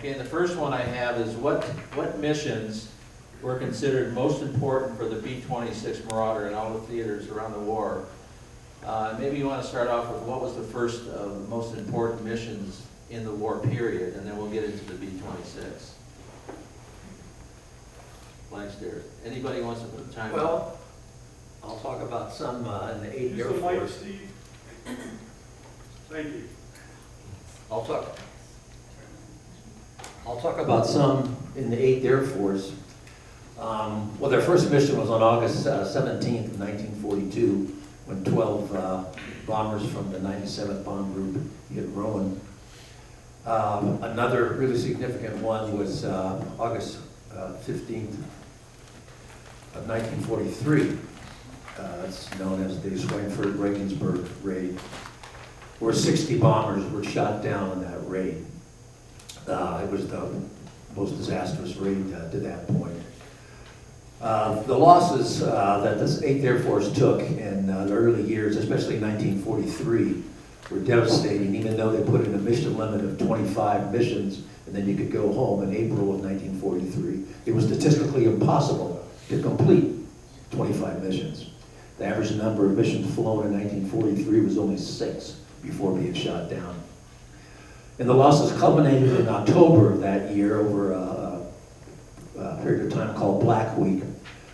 Okay, the first one I have is what missions were considered most important for the B-26 Marauder in all the theaters around the war? Maybe you want to start off with what was the first of the most important missions in the war period, and then we'll get into the B-26. Blank stare. Anybody wants to put the time? Well, I'll talk about some in the 8th Air Use the mic, Force. Steve. Thank you. I'll talk about some in the 8th Air Force. Well, their first mission was on August 17th, 1942, when 12 bombers from the 97th Bomb Group hit Rowan. Another really significant one was August 15th of 1943. It's known as the Schweinfurt-Regensburg raid, where 60 bombers were shot down in that raid. It was the most disastrous raid to that point. The losses that the 8th Air Force took in the early years, especially in 1943, were devastating, even though they put in a mission limit of 25 missions, and then you could go home in April of 1943. It was statistically impossible to complete 25 missions. The average number of missions flown in 1943 was only 6 before being shot down. And the losses culminated in October of that year over a period of time called Black Week,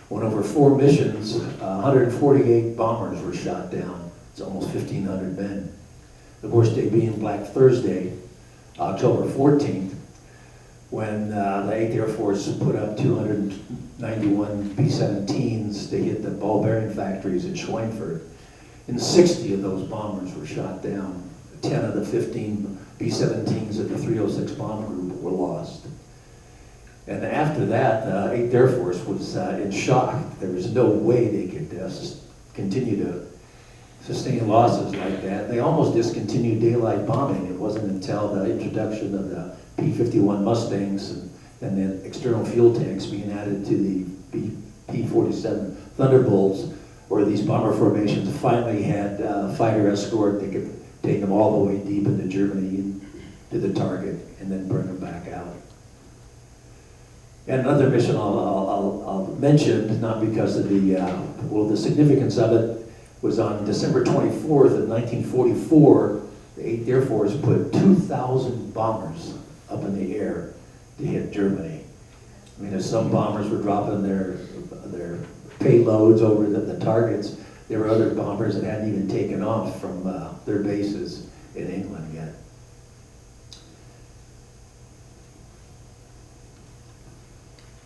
when over 4 missions, 148 bombers were shot down. It's almost 1,500 men. The worst day being Black Thursday, October 14th, when the 8th Air Force put up 291 B-17s to hit the ball bearing factories in Schweinfurt. And 60 of those bombers were shot down. 10 of the 15 B-17s of the 306 bomb group were lost. And after that, the 8th Air Force was in shock. There was no way they could continue to sustain losses like that. They almost discontinued daylight bombing. It wasn't until the introduction of the P-51 Mustangs and then external fuel tanks being added to the P-47 Thunderbolts, where these bomber formations finally had fighter escort that could take them all the way deep into Germany and to the target and then bring them back out. And another mission I'll mention, not because of the significance of it, was on December 24th of 1944, the 8th Air Force put 2,000 bombers up in the air to hit Germany. I mean, as some bombers were dropping their payloads over the targets, there were other bombers that hadn't even taken off from their bases in England yet.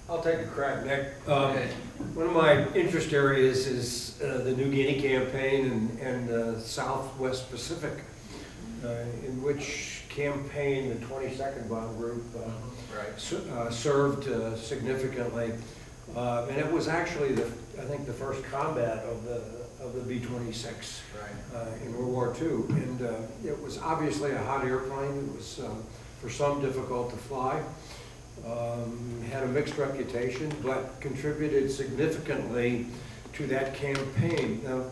I'll take a crack, Nick. One of my interest areas is the New Guinea campaign and the Southwest Pacific, in which campaign the 22nd Bomb Group served significantly. And it was actually, I think, the first combat of the B-26 in World War II. And it was obviously a hot airplane. It was, for some, difficult to fly. Had a mixed reputation, but contributed significantly to that campaign. Now,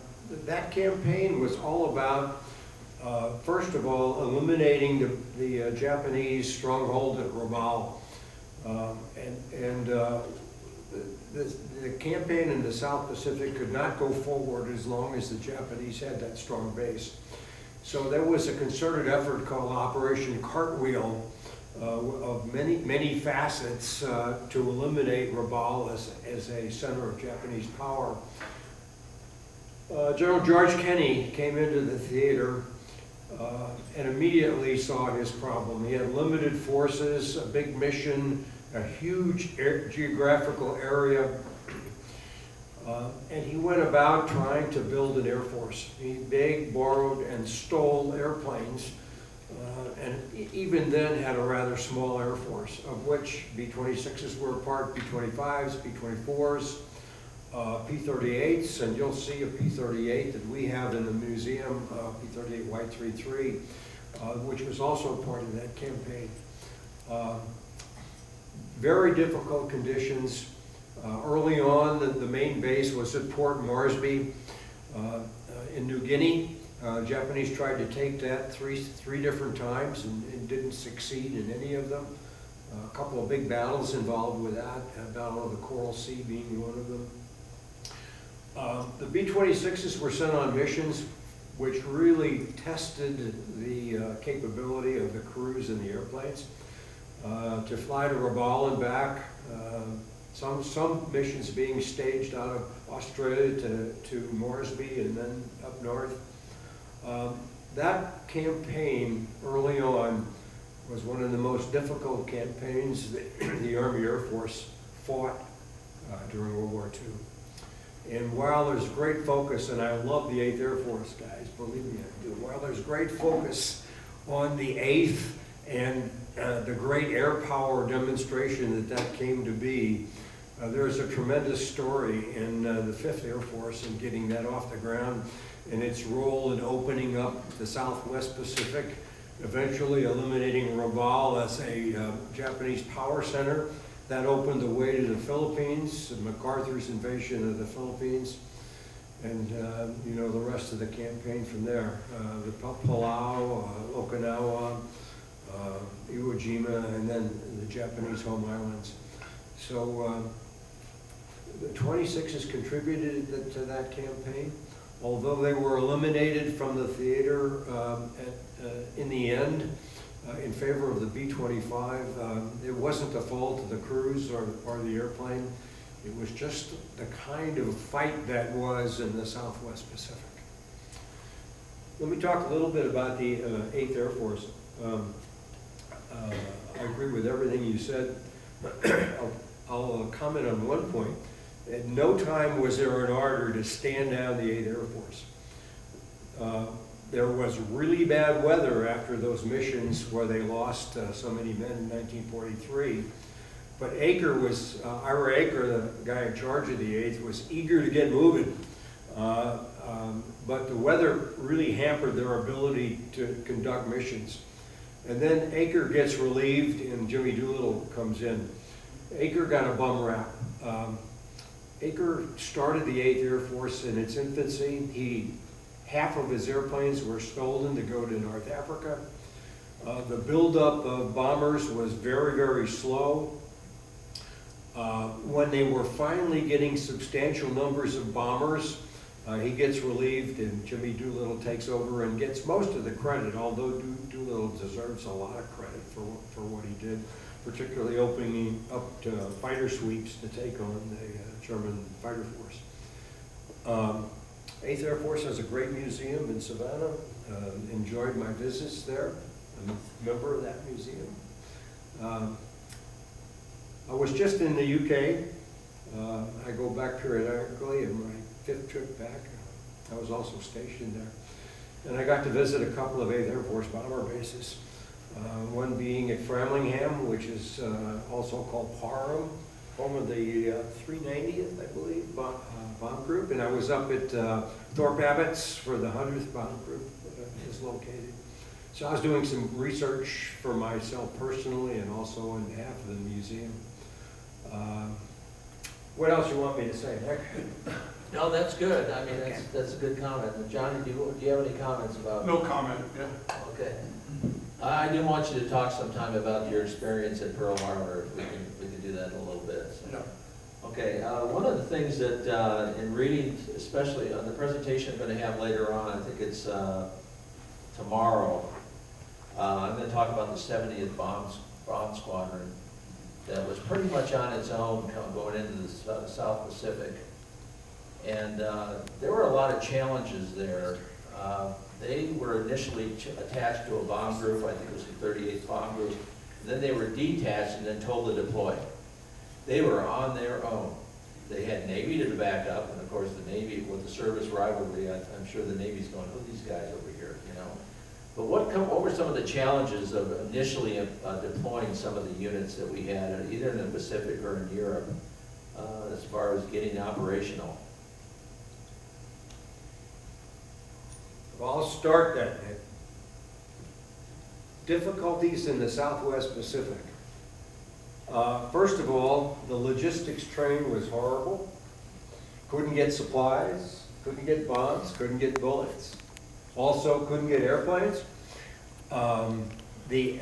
that campaign was all about, first of all, eliminating the Japanese stronghold at Rabaul. The campaign in the South Pacific could not go forward as long as the Japanese had that strong base. So there was a concerted effort called Operation Cartwheel, of many facets to eliminate Rabaul as a center of Japanese power. General George Kenney came into the theater and immediately saw his problem. He had limited forces, a big mission, a huge geographical area, and he went about trying to build an air force. He begged, borrowed, and stole airplanes. And even then had a rather small air force, of which B-26s were a part, B-25s, B-24s, P-38s, and you'll see a P-38 that we have in the museum, P-38Y33, which was also part of that campaign. Very difficult conditions. Early on, the main base was at Port Moresby in New Guinea. Japanese tried to take that three different times and didn't succeed in any of them. A couple of big battles involved with that, Battle of the Coral Sea being one of them. The B-26s were sent on missions which really tested the capability of the crews and the airplanes. To fly to Rabaul and back, some missions being staged out of Australia to Moresby and then up north. That campaign early on was one of the most difficult campaigns that the Army Air Force fought during World War II. And while there's great focus, and I love the 8th Air Force, guys, believe me I do, while there's great focus on the 8th and the great air power demonstration that came to be, there's a tremendous story in the 5th Air Force in getting that off the ground and its role in opening up the Southwest Pacific, eventually eliminating Rabaul as a Japanese power center. That opened the way to the Philippines, MacArthur's invasion of the Philippines, and you know, the rest of the campaign from there. The Palau, Okinawa, Iwo Jima, and then the Japanese home islands. So the 26s contributed to that campaign. Although they were eliminated from the theater in the end in favor of the B-25, it wasn't the fault of the crews or the airplane. It was just the kind of fight that was in the Southwest Pacific. Let me talk a little bit about the 8th Air Force. I agree with everything you said. I'll comment on one point. At no time was there an order to stand down the 8th Air Force. There was really bad weather after those missions where they lost so many men in 1943. But Ira Aker, the guy in charge of the 8th, was eager to get moving. But the weather really hampered their ability to conduct missions. And then Aker gets relieved and Jimmy Doolittle comes in. Aker got a bum rap. Aker started the 8th Air Force in its infancy. Half of his airplanes were stolen to go to North Africa. The buildup of bombers was very, very slow. When they were finally getting substantial numbers of bombers, he gets relieved and Jimmy Doolittle takes over and gets most of the credit, although Doolittle deserves a lot of credit for what he did, particularly opening up to fighter sweeps to take on the German fighter force. 8th Air Force has a great museum in Savannah. Enjoyed my visits there. I'm a member of that museum. I was just in the UK. I go back periodically in my 5th trip back. I was also stationed there. And I got to visit a couple of 8th Air Force bomber bases. One being at Framingham, which is also called Parham, home of the 390th, I believe, bomb group. And I was up at Thorpe Abbott's for the 100th bomb group is located. So I was doing some research for myself personally and also on behalf of the museum. What else you want me to say, Nick? No, that's good. I mean, that's a good comment. Johnny, do you have any comments about? No comment, yeah. Okay. I do want you to talk sometime about your experience at Pearl Harbor, if we can do that in a little bit. So. Yeah. Okay, one of the things that in reading, especially on the presentation I'm going to have later on, I think it's tomorrow, I'm going to talk about the 70th Bomb Squadron that was pretty much on its own going into the South Pacific. And there were a lot of challenges there. They were initially attached to a bomb group, I think it was the 38th Bomb Group. Then they were detached and then told to deploy. They were on their own. They had Navy to back up, and of course the Navy, with the service rivalry, I'm sure the Navy's going, who are these guys over here, you know? But what were some of the challenges of initially deploying some of the units that we had, either in the Pacific or in Europe, as far as getting operational? Well, I'll start that, Nick. Difficulties in the Southwest Pacific. First of all, the logistics train was horrible. Couldn't get supplies, couldn't get bombs, couldn't get bullets. Also, couldn't get airplanes. The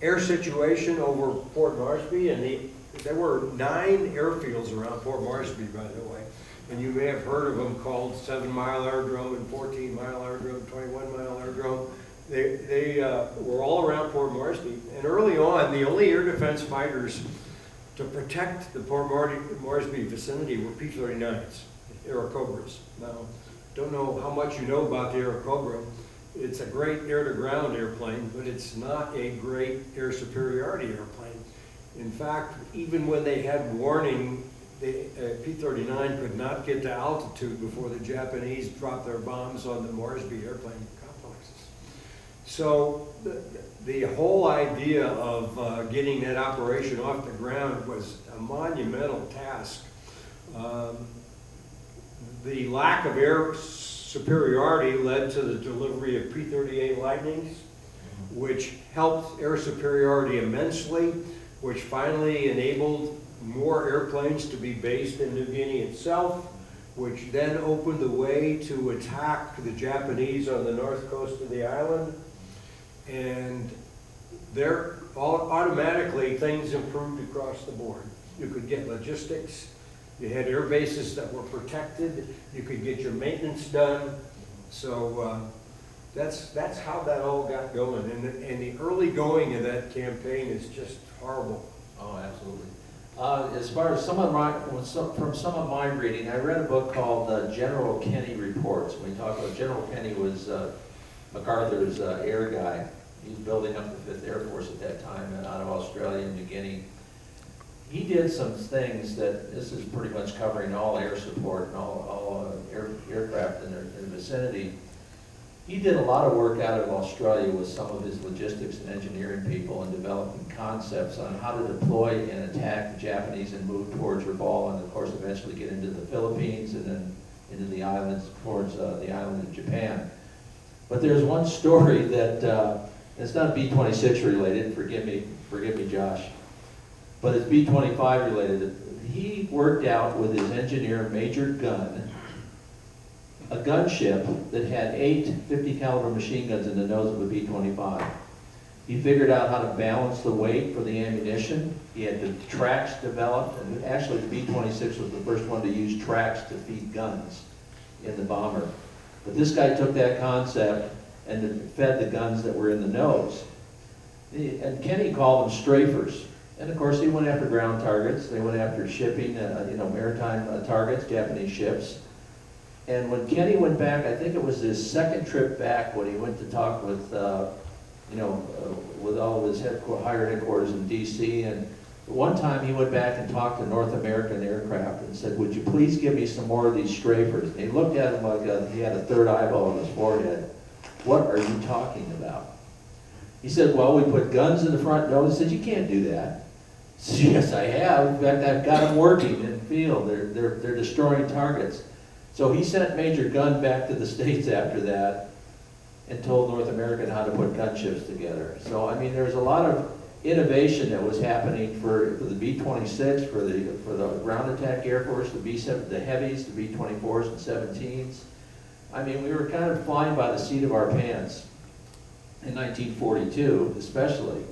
air situation over Port Moresby, and there were 9 airfields around Port Moresby, by the way. And you may have heard of them called 7 Mile Aerodrome and 14 Mile Aerodrome, 21 Mile Aerodrome. They were all around Port Moresby. And early on, the only air defense fighters to protect the Port Moresby vicinity were P-39s, Airacobras. Now, don't know how much you know about the Airacobra. It's a great air-to-ground airplane, but it's not a great air superiority airplane. In fact, even when they had warning, the P-39 could not get to altitude before the Japanese dropped their bombs on the Moresby airplane complexes. So the whole idea of getting that operation off the ground was a monumental task. The lack of air superiority led to the delivery of P-38 Lightnings, which helped air superiority immensely, which finally enabled more airplanes to be based in New Guinea itself, which then opened the way to attack the Japanese on the north coast of the island. And there, automatically, things improved across the board. You could get logistics, you had air bases that were protected, you could get your maintenance done. So that's how that all got going. And the early going of that campaign is just horrible. Oh, absolutely. As far as from some of my reading, I read a book called General Kenny Reports. When we talk about General Kenny was MacArthur's air guy. He was building up the 5th Air Force at that time out of Australia and New Guinea. He did some things that, this is pretty much covering all air support and all aircraft in the vicinity. He did a lot of work out of Australia with some of his logistics and engineering people and developing concepts on how to deploy and attack the Japanese and move towards Rabaul, and of course eventually get into the Philippines and then into the islands towards the island of Japan. But there's one story that, it's not B-26 related, forgive me Josh, but it's B-25 related. He worked out with his engineer, Major Gunn, a gunship that had 8 50 caliber machine guns in the nose of a B-25. He figured out how to balance the weight for the ammunition. He had the tracks developed, and actually the B-26 was the first one to use tracks to feed guns in the bomber. But this guy took that concept and fed the guns that were in the nose. And Kenny called them strafers. And of course he went after ground targets. They went after shipping, maritime targets, Japanese ships. And when Kenny went back, I think it was his second trip back when he went to talk with, with all of his higher headquarters in D.C. And one time he went back and talked to North American Aircraft and said, "Would you please give me some more of these strafers?" And he looked at him like he had a third eyeball on his forehead. "What are you talking about?" He said, "Well, we put guns in the front nose." He said, "You can't do that." He said, "Yes, I have. In fact, I've got them working in the field. They're destroying targets." So he sent Major Gunn back to the States after that and told North American how to put gunships together. So, I mean, there's a lot of innovation that was happening for the B-26, for the ground attack Air Force, the heavies, the B-24s and 17s. I mean, we were kind of flying by the seat of our pants in 1942, especially,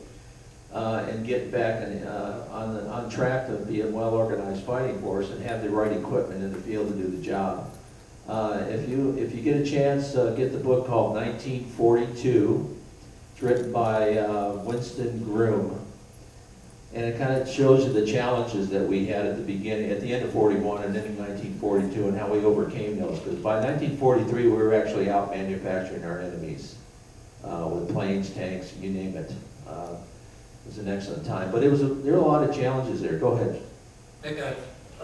and get back on track to be a well-organized fighting force and have the right equipment in the field to do the job. If you get a chance, get the book called 1942. It's written by Winston Groom, and it kind of shows you the challenges that we had at the end of 41 and then in 1942, and how we overcame those. Because by 1943, we were actually out manufacturing our enemies with planes, tanks, you name it. It was an excellent time, but there were a lot of challenges there. Go ahead. Make a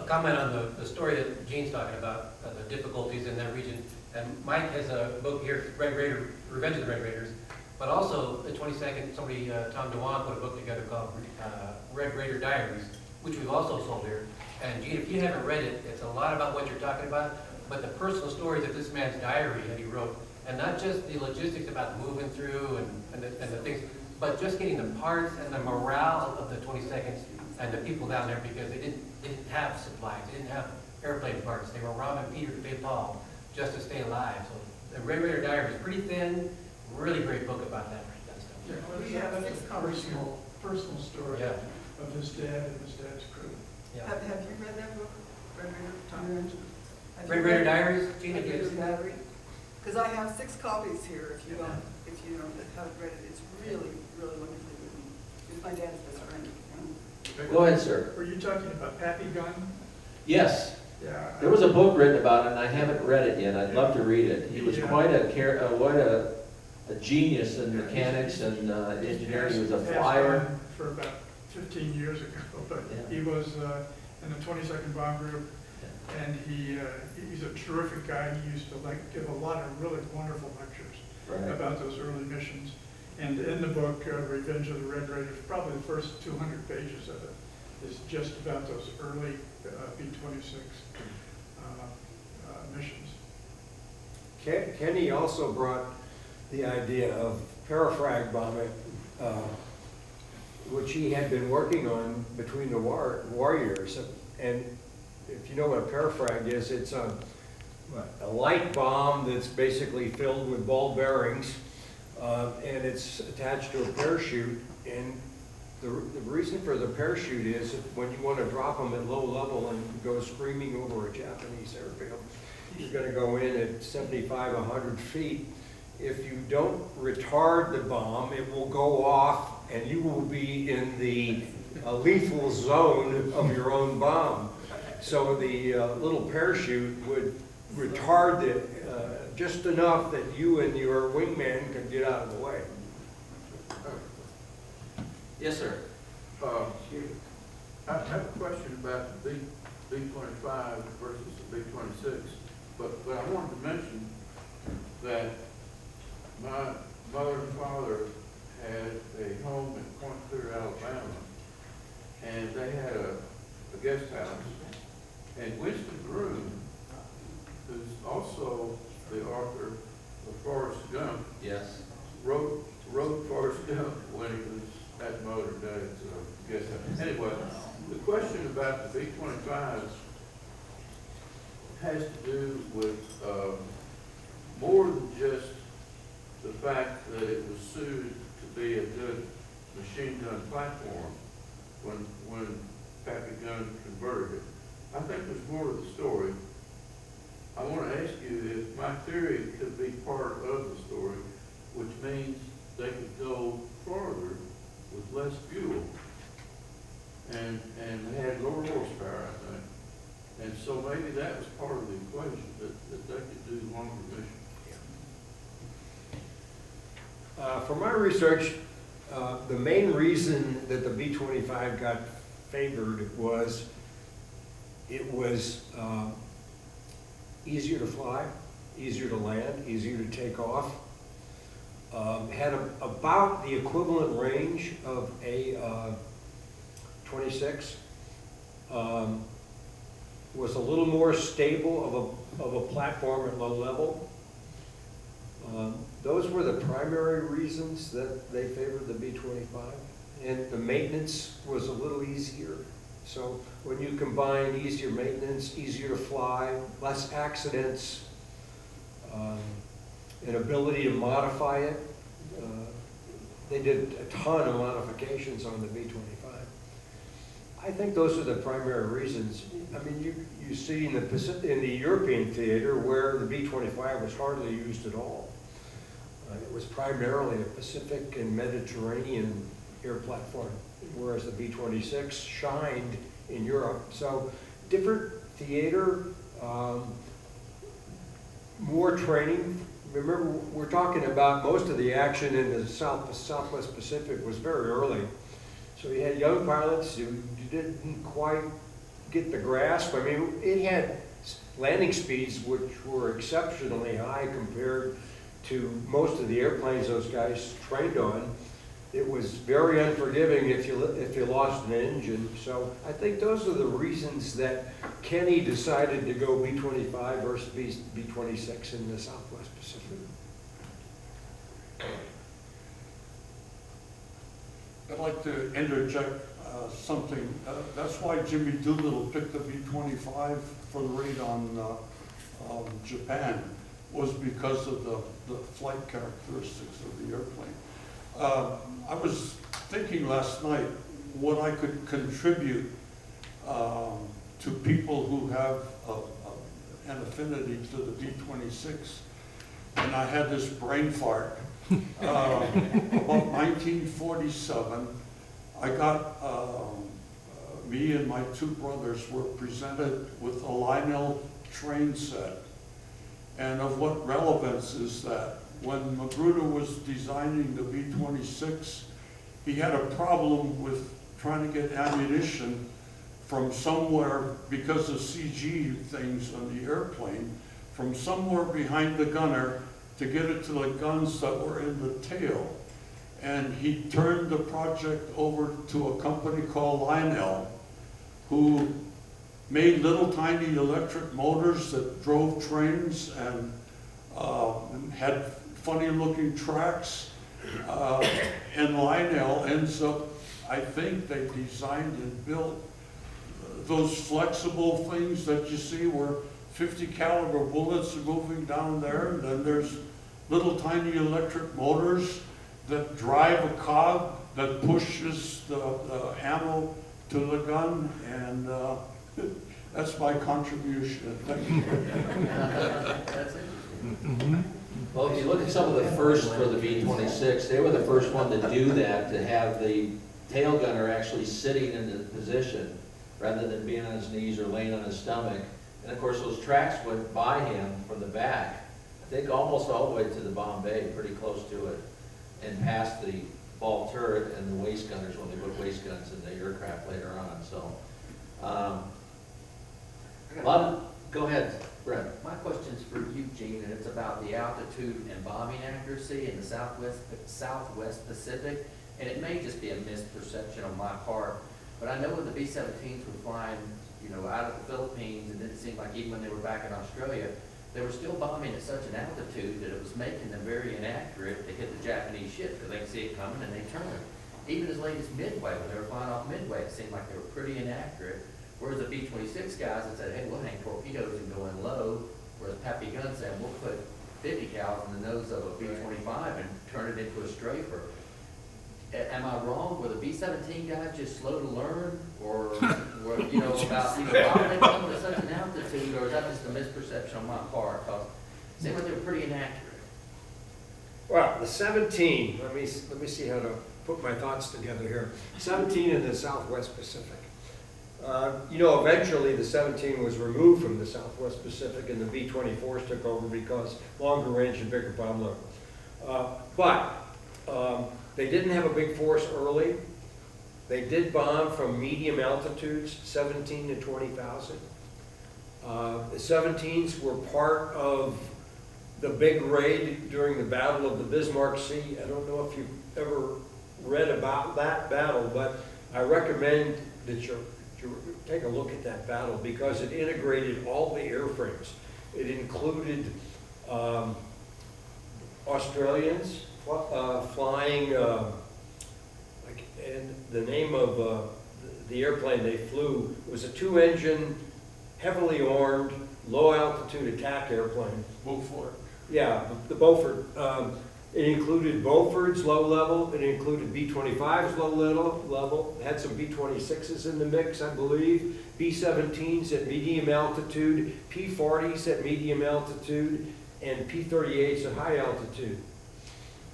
comment on the story that Gene's talking about, the difficulties in that region. And Mike has a book here, Red Raider, Revenge of the Red Raiders, but also the 22nd, Tom DeWan put a book together called Red Raider Diaries, which we've also sold here. And Gene, if you haven't read it, it's a lot about what you're talking about, but the personal stories of this man's diary that he wrote, and not just the logistics about moving through and the things, but just getting the parts and the morale of the 22nd and the people down there, because they didn't have supplies, they didn't have airplane parts. They were robbing Peter to pay Paul just to stay alive. So the Red Raider Diary is pretty thin, really great book about that stuff. Yeah, We have that's 6 a copies. personal story Yeah. of his dad and his dad's crew. Yeah. Have you read that book, Red Raider? Tom Range? Have you Red read Raider it? Diaries, Gene, Have have you you ever seen read that? that? Because I have 6 copies here, if you don't haven't read it. It's really, really wonderfully written. He's my dad's best friend. Go ahead, sir. Were you talking about Pappy Gun? Yes, Yeah. there was a book written about it, and I haven't read it yet. I'd love to read it. He was Yeah. quite a genius in mechanics and engineering. He was a Passed flyer. on for about 15 years ago, but Yeah. he was in the 22nd Bomb Group, and he's a terrific guy. He used to give a lot of really wonderful lectures Right. about those early missions. And in the book, Revenge of the Red Raiders, probably the first 200 pages of it is just about those early B-26 missions. Kenny also brought the idea of parafrag bombing, which he had been working on between the war years. And if you know what a parafrag is, it's a light bomb that's basically filled with ball bearings, and it's attached to a parachute. And the reason for the parachute is when you want to drop them at low level and go screaming over a Japanese airfield, you're going to go in at 75, 100 feet. If you don't retard the bomb, it will go off and you will be in the lethal zone of your own bomb. So the little parachute would retard it just enough that you and your wingman could get out of the way. Yes, sir. I have a question about the B-25 versus the B-26, but I wanted to mention that my mother and father had a home in Point Clear, Alabama, and they had a guest house, and Winston Groom, who's also the author of Forrest Gump, Yes. wrote Forrest Gump when he was at Marauder guest house. Anyway, the question about the B-25s has to do with more than just the fact that it was suited to be a good machine gun platform when Pappy Gun converted it. I think there's more to the story. I want to ask you if my theory could be part of the story, which means they could go farther with less fuel, and they had lower horsepower, I think. And so maybe that was part of the equation, that they could do longer missions. For my research, the main reason that the B-25 got favored was it was easier to fly, easier to land, easier to take off. Had about the equivalent range of a 26. Was a little more stable of a platform at low level. Those were the primary reasons that they favored the B-25. And the maintenance was a little easier. So when you combine easier maintenance, easier to fly, less accidents, an ability to modify it, they did a ton of modifications on the B-25. I think those are the primary reasons. I mean, you see in the European theater where the B-25 was hardly used at all. It was primarily a Pacific and Mediterranean air platform, whereas the B-26 shined in Europe. So different theater, more training. Remember, we're talking about most of the action in the Southwest Pacific was very early. So you had young pilots who didn't quite get the grasp. I mean, it had landing speeds which were exceptionally high compared to most of the airplanes those guys trained on. It was very unforgiving if you lost an engine. So I think those are the reasons that Kenny decided to go B-25 versus B-26 in the Southwest Pacific. I'd like to interject something. That's why Jimmy Doolittle picked the B-25 for the raid on Japan, was because of the flight characteristics of the airplane. I was thinking last night what I could contribute to people who have an affinity to the B-26. And I had this brain fart. About 1947, I got, me and my two brothers were presented with a Lionel train set. And of what relevance is that? When Marauder was designing the B-26, he had a problem with trying to get ammunition from somewhere, because of CG things on the airplane, from somewhere behind the gunner to get it to the guns that were in the tail. And he turned the project over to a company called Lionel, who made little tiny electric motors that drove trains and had funny looking tracks. And Lionel ends up, I think they designed and built those flexible things that you see where 50 caliber bullets are moving down there, and then there's little tiny electric motors that drive a cog that pushes the ammo to the gun, and that's my contribution. Thank you. That's interesting. Well, if you look at some of the first for the B-26, they were the first one to do that, to have the tail gunner actually sitting in the position rather than being on his knees or laying on his stomach. And of course, those tracks went by him from the back, I think almost all the way to the bomb bay, pretty close to it, and past the ball turret and the waist gunners when they put waist guns in the aircraft later on. So, go ahead, Brett. My question's for you, Gene, and it's about the altitude and bombing accuracy in the Southwest Pacific. And it may just be a misperception on my part, but I know when the B-17s were flying, you know, out of the Philippines, and it seemed like even when they were back in Australia, they were still bombing at such an altitude that it was making them very inaccurate to hit the Japanese ship, because they could see it coming and they turned. Even as late as Midway, when they were flying off Midway, it seemed like they were pretty inaccurate. Whereas the B-26 guys that said, hey, we'll hang torpedoes and go in low, whereas Pappy Gunn said, we'll put 50 cal in the nose of a B-25 and turn it into a strafer. Am I wrong? Were the B-17 guys just slow to learn, or were, you know, about, you know, why were they coming at such an altitude, or is that just a misperception on my part? Because it seemed like they were pretty inaccurate. Well, the 17, let me see how to put my thoughts together here. 17 in the Southwest Pacific. You know, eventually the 17 was removed from the Southwest Pacific and the B-24s took over because longer range and bigger bomb load. But they didn't have a big force early. They did bomb from medium altitudes, 17 to 20,000. The 17s were part of the big raid during the Battle of the Bismarck Sea. I don't know if you've ever read about that battle, but I recommend that you take a look at that battle because it integrated all the airframes. It included Australians flying, and the name of the airplane they flew was a 2-engine, heavily armed, low-altitude attack airplane. Beaufort. Yeah, the Beaufort. It included Beaufort's low level. It included B-25's low level. It had some B-26s in the mix, I believe. B-17s at medium altitude, P-40s at medium altitude, and P-38s at high altitude.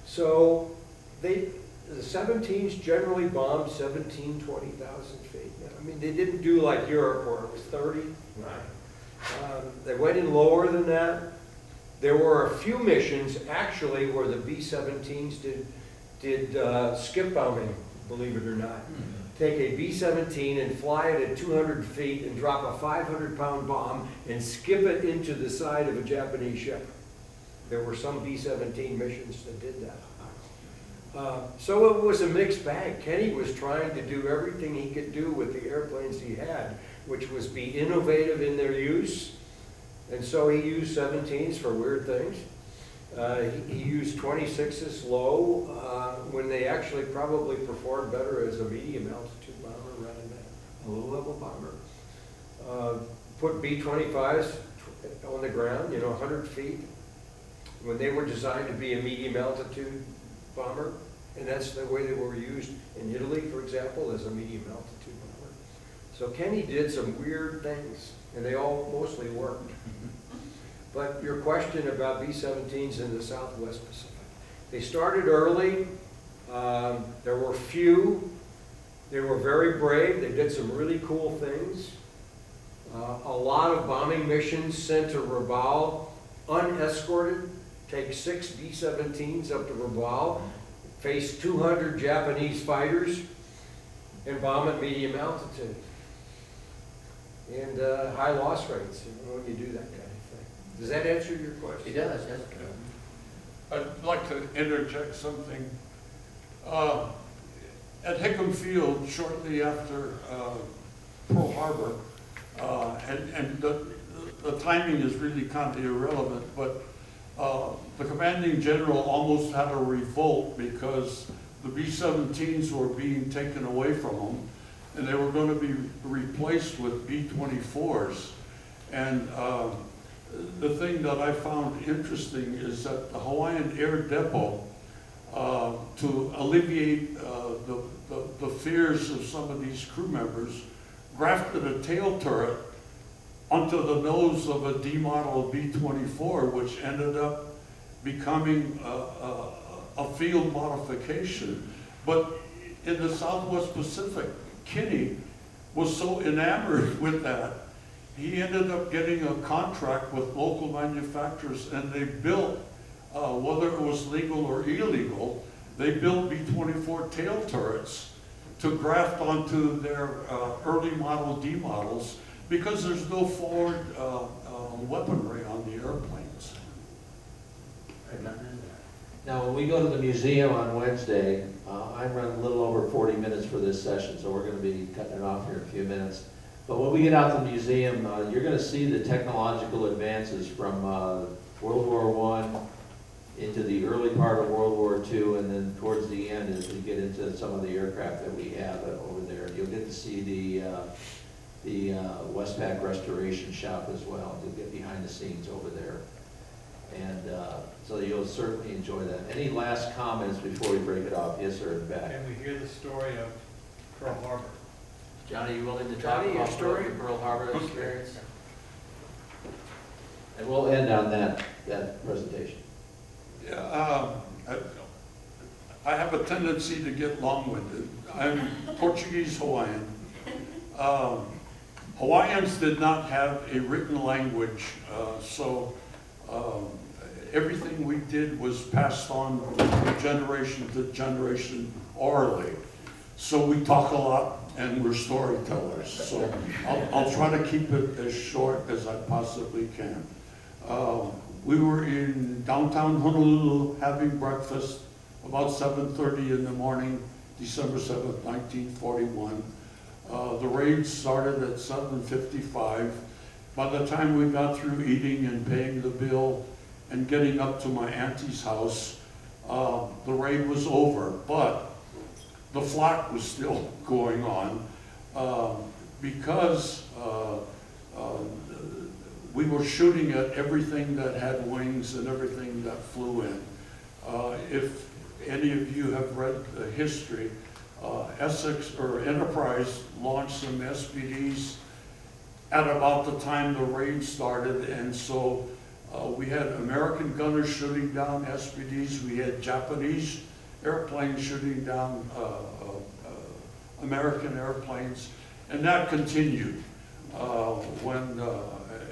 So the 17s generally bombed 17, 20,000 feet. I mean, they didn't do like Europe where it was 30. They went in lower than that. There were a few missions actually where the B-17s did skip bombing, believe it or not. Take a B-17 and fly it at 200 feet and drop a 500-pound bomb and skip it into the side of a Japanese ship. There were some B-17 missions that did that. So it was a mixed bag. Kenny was trying to do everything he could do with the airplanes he had, which was be innovative in their use. And so he used 17s for weird things. He used 26s low when they actually probably performed better as a medium altitude bomber rather than a low level bomber. Put B-25s on the ground, 100 feet, when they were designed to be a medium altitude bomber. And that's the way they were used in Italy, for example, as a medium altitude bomber. So Kenny did some weird things, and they all mostly worked. But your question about B-17s in the Southwest Pacific. They started early. There were few. They were very brave. They did some really cool things. A lot of bombing missions sent to Rabaul, unescorted, take 6 B-17s up to Rabaul, face 200 Japanese fighters, and bomb at medium altitude. And high loss rates, when you do that kind of thing. Does that answer your question? It does, yes. I'd like to interject something. At Hickam Field, shortly after Pearl Harbor, and the timing is really kind of irrelevant, but the commanding general almost had a revolt because the B-17s were being taken away from him, and they were going to be replaced with B-24s. And the thing that I found interesting is that the Hawaiian Air Depot, to alleviate the fears of some of these crew members, grafted a tail turret onto the nose of a D model B-24, which ended up becoming a field modification. But in the Southwest Pacific, Kinney was so enamored with that, he ended up getting a contract with local manufacturers, and they built, whether it was legal or illegal, they built B-24 tail turrets to graft onto their early model D models, because there's no forward weaponry on the airplanes. Now, when we go to the museum on Wednesday, I'm running a little over 40 minutes for this session, so we're going to be cutting it off here in a few minutes. But when we get out to the museum, you're going to see the technological advances from World War I into the early part of World War II, and then towards the end as we get into some of the aircraft that we have over there. You'll get to see the Westpac restoration shop as well. You'll get behind the scenes over there. And so you'll certainly enjoy that. Any last comments before we break it off? Yes, sir, in the back. And we hear the story of Pearl Harbor. Johnny, you willing to talk Johnny, your about story? the Pearl Harbor experience? And we'll end on that presentation. Yeah, I have a tendency to get long-winded. I'm Portuguese Hawaiian. Hawaiians did not have a written language, so everything we did was passed on generation to generation orally. So we talk a lot and we're storytellers. So I'll try to keep it as short as I possibly can. We were in downtown Honolulu having breakfast about 7:30 in the morning, December 7th, 1941. The raid started at 7:55. By the time we got through eating and paying the bill and getting up to my auntie's house, the raid was over, but the flak was still going on because we were shooting at everything that had wings and everything that flew in. If any of you have read the history, Essex or Enterprise launched some SPDs at about the time the raid started, and so we had American gunners shooting down SPDs, we had Japanese airplanes shooting down American airplanes, and that continued. When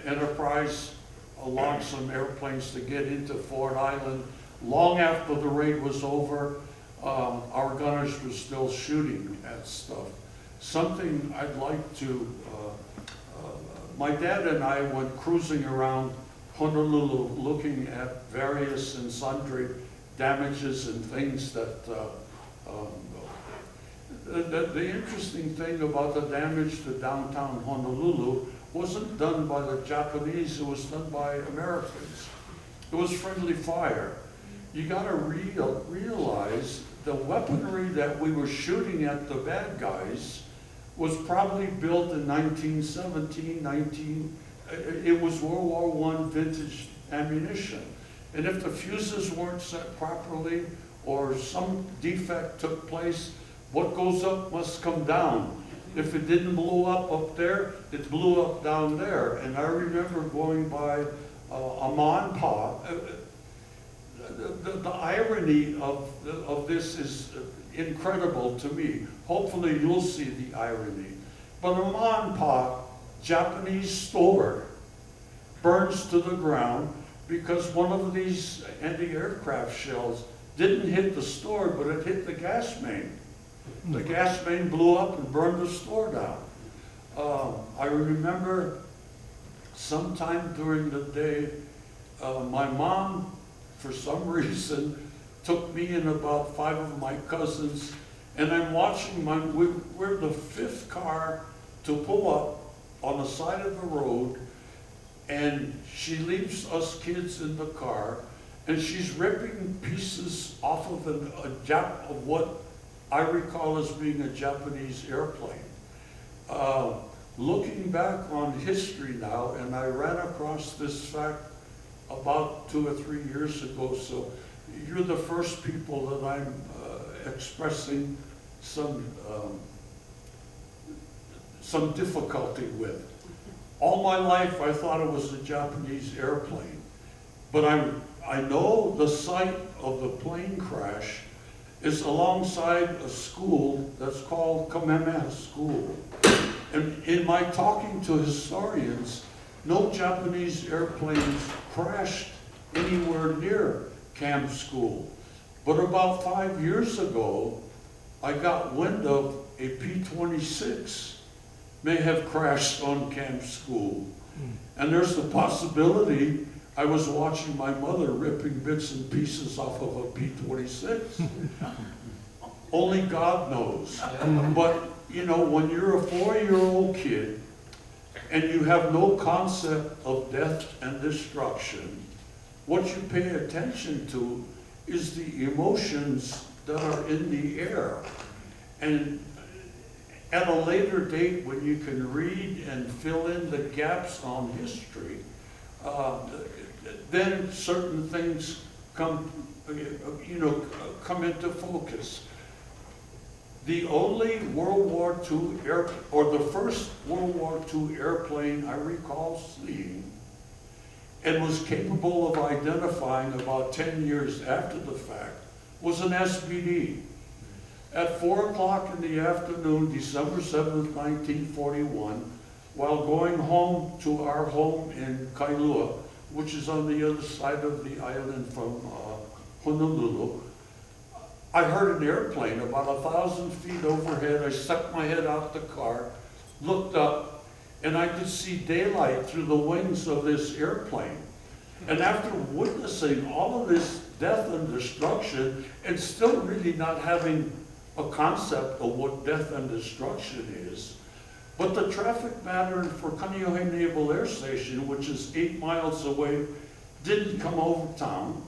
Enterprise launched some airplanes to get into Ford Island, long after the raid was over, our gunners were still shooting at stuff. Something I'd like to, my dad and I went cruising around Honolulu looking at various and sundry damages and things that, the interesting thing about the damage to downtown Honolulu wasn't done by the Japanese, it was done by Americans. It was friendly fire. You gotta realize the weaponry that we were shooting at the bad guys was probably built in 1917, it was World War I vintage ammunition. And if the fuses weren't set properly, or some defect took place, what goes up must come down. If it didn't blow up there, it blew up down there. And I remember going by a mon pa. The irony of this is incredible to me. Hopefully you'll see the irony. But a mon pa Japanese store burns to the ground because one of these anti-aircraft shells didn't hit the store, but it hit the gas main. The gas main blew up and burned the store down. I remember sometime during the day, my mom, for some reason, took me and about 5 of my cousins, and I'm watching we're the 5th car to pull up on the side of the road, and she leaves us kids in the car, and she's ripping pieces off of what I recall as being a Japanese airplane. Looking back on history now, and I ran across this fact about 2 or 3 years ago, so you're the first people that I'm expressing some difficulty with. All my life I thought it was a Japanese airplane, but I know the site of the plane crash is alongside a school that's called Kameme School. And in my talking to historians, no Japanese airplanes crashed anywhere near Camp School. But about 5 years ago, I got wind of a P-26 may have crashed on Camp School. And there's the possibility I was watching my mother ripping bits and pieces off of a P-26. Only God knows. But, you know, when you're a 4-year-old kid and you have no concept of death and destruction, what you pay attention to is the emotions that are in the air. And at a later date, when you can read and fill in the gaps on history, then certain things come into focus. The only World War II the first World War II airplane I recall seeing, and was capable of identifying about 10 years after the fact, was an SBD. At 4 o'clock in the afternoon, December 7th, 1941, while going home to our home in Kailua, which is on the other side of the island from Honolulu, I heard an airplane about 1,000 feet overhead. I stuck my head out the car, looked up, and I could see daylight through the wings of this airplane. And after witnessing all of this death and destruction, and still really not having a concept of what death and destruction is, but the traffic pattern for Kaneohe Naval Air Station, which is 8 miles away, didn't come over town.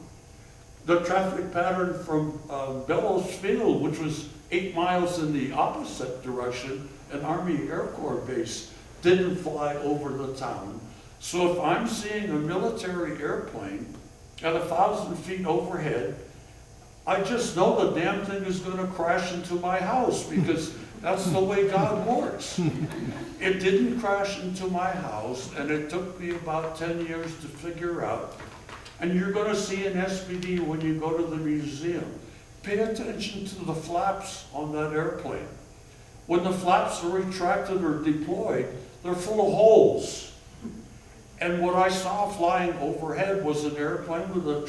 The traffic pattern from Bellows Field, which was 8 miles in the opposite direction, an Army Air Corps base, didn't fly over the town. So if I'm seeing a military airplane at 1,000 feet overhead, I just know the damn thing is going to crash into my house, because that's the way God works. It didn't crash into my house, and it took me about 10 years to figure out. And you're going to see an SBD when you go to the museum. Pay attention to the flaps on that airplane. When the flaps are retracted or deployed, they're full of holes. And what I saw flying overhead was an airplane with the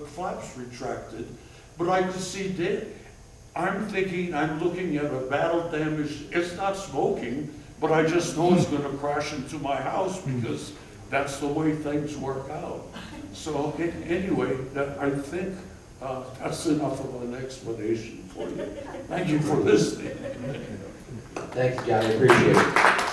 flaps retracted, but I could see I'm thinking I'm looking at a battle damaged, it's not smoking, but I just know it's going to crash into my house because that's the way things work out. So anyway, I think that's enough of an explanation for you. Thank you for listening. Thanks, John, I appreciate it.